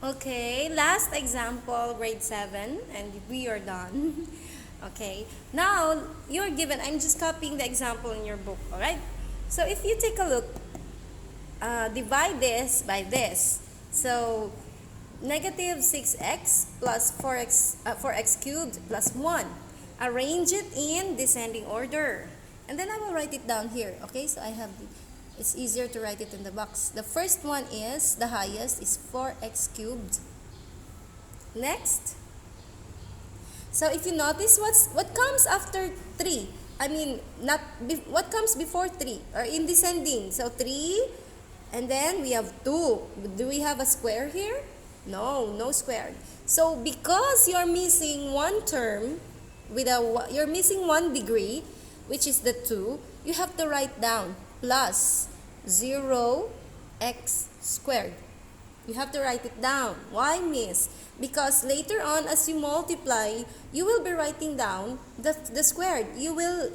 Okay, last example, grade 7, and we are done. Okay, now you're given, I'm just copying the example in your book, alright? So if you take a look, divide this by this. So negative 6x plus 4x cubed plus 1. Arrange it in descending order. And then I will write it down here. Okay, so I have it's easier to write it in the box. The first one is, the highest is 4x cubed. Next. So if you notice what comes after 3? I mean, what comes before 3? Or in descending. So 3, and then we have 2. Do we have a square here? No, no square. So because you're missing one term, you're missing 1 degree, which is the 2, you have to write down plus 0x squared. You have to write it down. Why, miss? Because later on, as you multiply, you will be writing down the squared. You will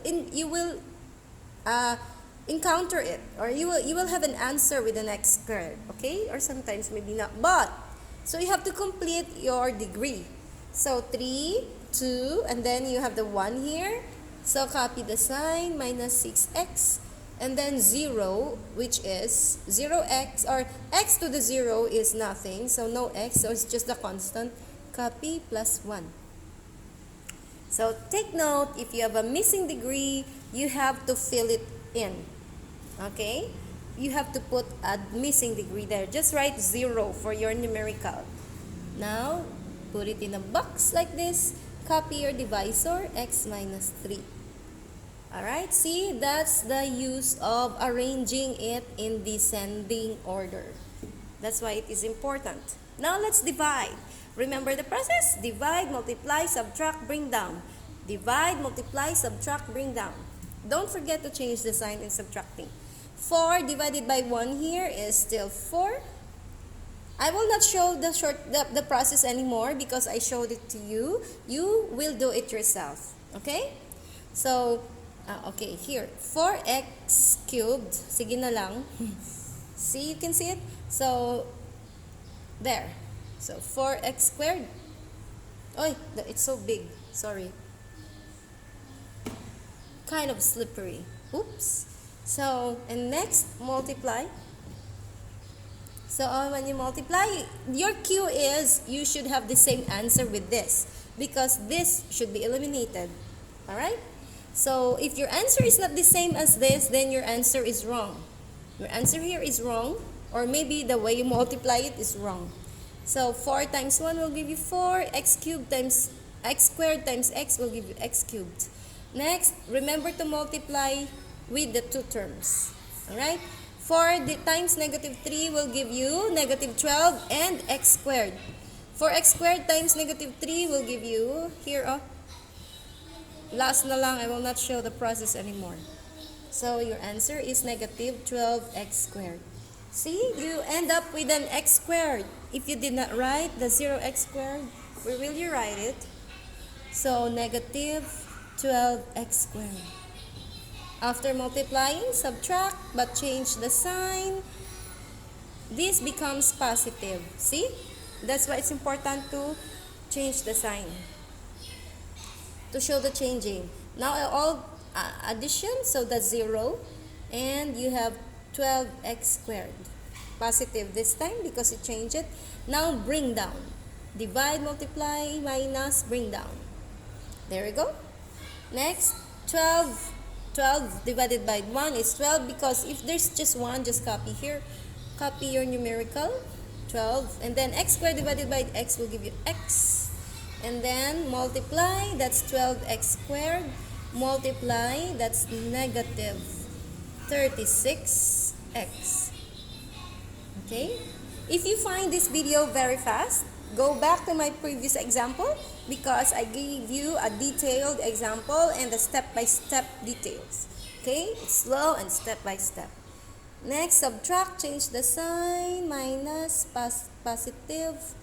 encounter it, or you will have an answer with an x squared. Okay, or sometimes maybe not. But so you have to complete your degree. So 3, 2, and then you have the 1 here. So copy the sign, minus 6x. And then 0, which is 0x, or x to the 0 is nothing, so no x, so it's just the constant. Copy plus 1. So take note, if you have a missing degree, you have to fill it in. Okay? You have to put a missing degree there. Just write 0 for your numerical. Now, put it in a box like this. Copy your divisor, x minus 3. Alright, see, that's the use of arranging it in descending order. That's why it is important. Now let's divide. Remember the process? Divide, multiply, subtract, bring down. Divide, multiply, subtract, bring down. Don't forget to change the sign in subtracting. 4 divided by 1 here is still 4. I will not show the process anymore because I showed it to you. You will do it yourself. Okay? So, okay, here, 4x cubed, sige na lang. See, you can see it? So, there. So, 4x squared. Oy, it's so big. Sorry. Kind of slippery. Oops. So, and next, multiply. So, when you multiply, your cue is, you should have the same answer with this. Because this should be eliminated. Alright? So, if your answer is not the same as this, then your answer is wrong. Your answer here is wrong, or maybe the way you multiply it is wrong. So, 4 times 1 will give you 4, x cubed times x squared times x will give you x cubed. Next, remember to multiply with the 2 terms. Alright? 4 times negative 3 will give you negative 12 and x squared. 4x squared times negative 3 will give you, here, last na lang, I will not show the process anymore. So, your answer is negative 12x squared. See, you end up with an x squared. If you did not write the 0x squared, where will you write it? So, negative 12x squared. After multiplying, subtract, but change the sign. This becomes positive. See? That's why it's important to change the sign, to show the changing. Now all addition, so that's 0, and you have 12x squared. Positive this time because you changed it. Now bring down. Divide, multiply, minus, bring down. There we go. Next, 12 divided by 1 is 12, because if there's just 1, just copy here. Copy your numerical, 12, and then x squared divided by x will give you x. And then multiply, that's 12x squared. Multiply, that's negative 36x. Okay? If you find this video very fast, go back to my previous example because I gave you a detailed example and the step-by-step details. Okay? It's slow and step-by-step. Next, subtract, change the sign, minus, positive.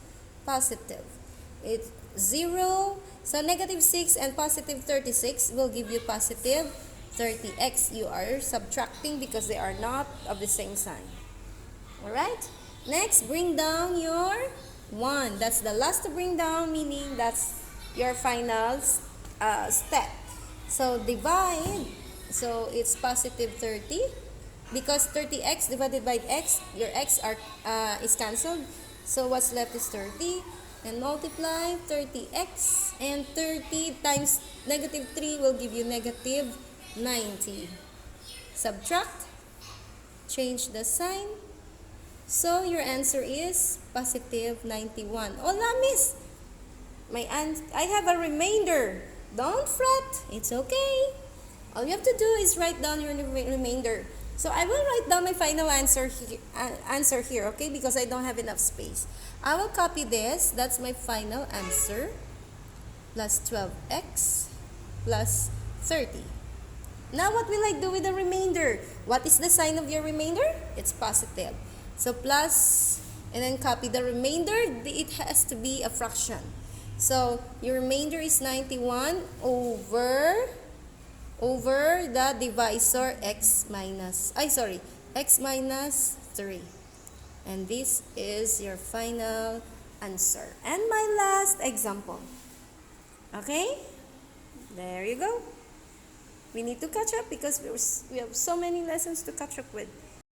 It's 0. So negative 6 and positive 36 will give you positive 30x. You are subtracting because they are not of the same sign. Alright? Next, bring down your 1. That's the last to bring down, meaning that's your final step. So divide. So it's positive 30. Because 30x divided by x, your x is cancelled. So what's left is 30. And multiply 30x. And 30 times negative 3 will give you negative 90. Subtract. Change the sign. So your answer is positive 91. Hola, miss! I have a remainder. Don't fret. It's okay. All you have to do is write down your remainder. So I will write down my final answer here, okay? Because I don't have enough space. I will copy this. That's my final answer. Plus 12x plus 30. Now what will I do with the remainder? What is the sign of your remainder? It's positive. So plus, and then copy the remainder. It has to be a fraction. So your remainder is 91 over the divisor x minus 3. And this is your final answer. And my last example. Okay? There you go. We need to catch up because we have so many lessons to catch up with.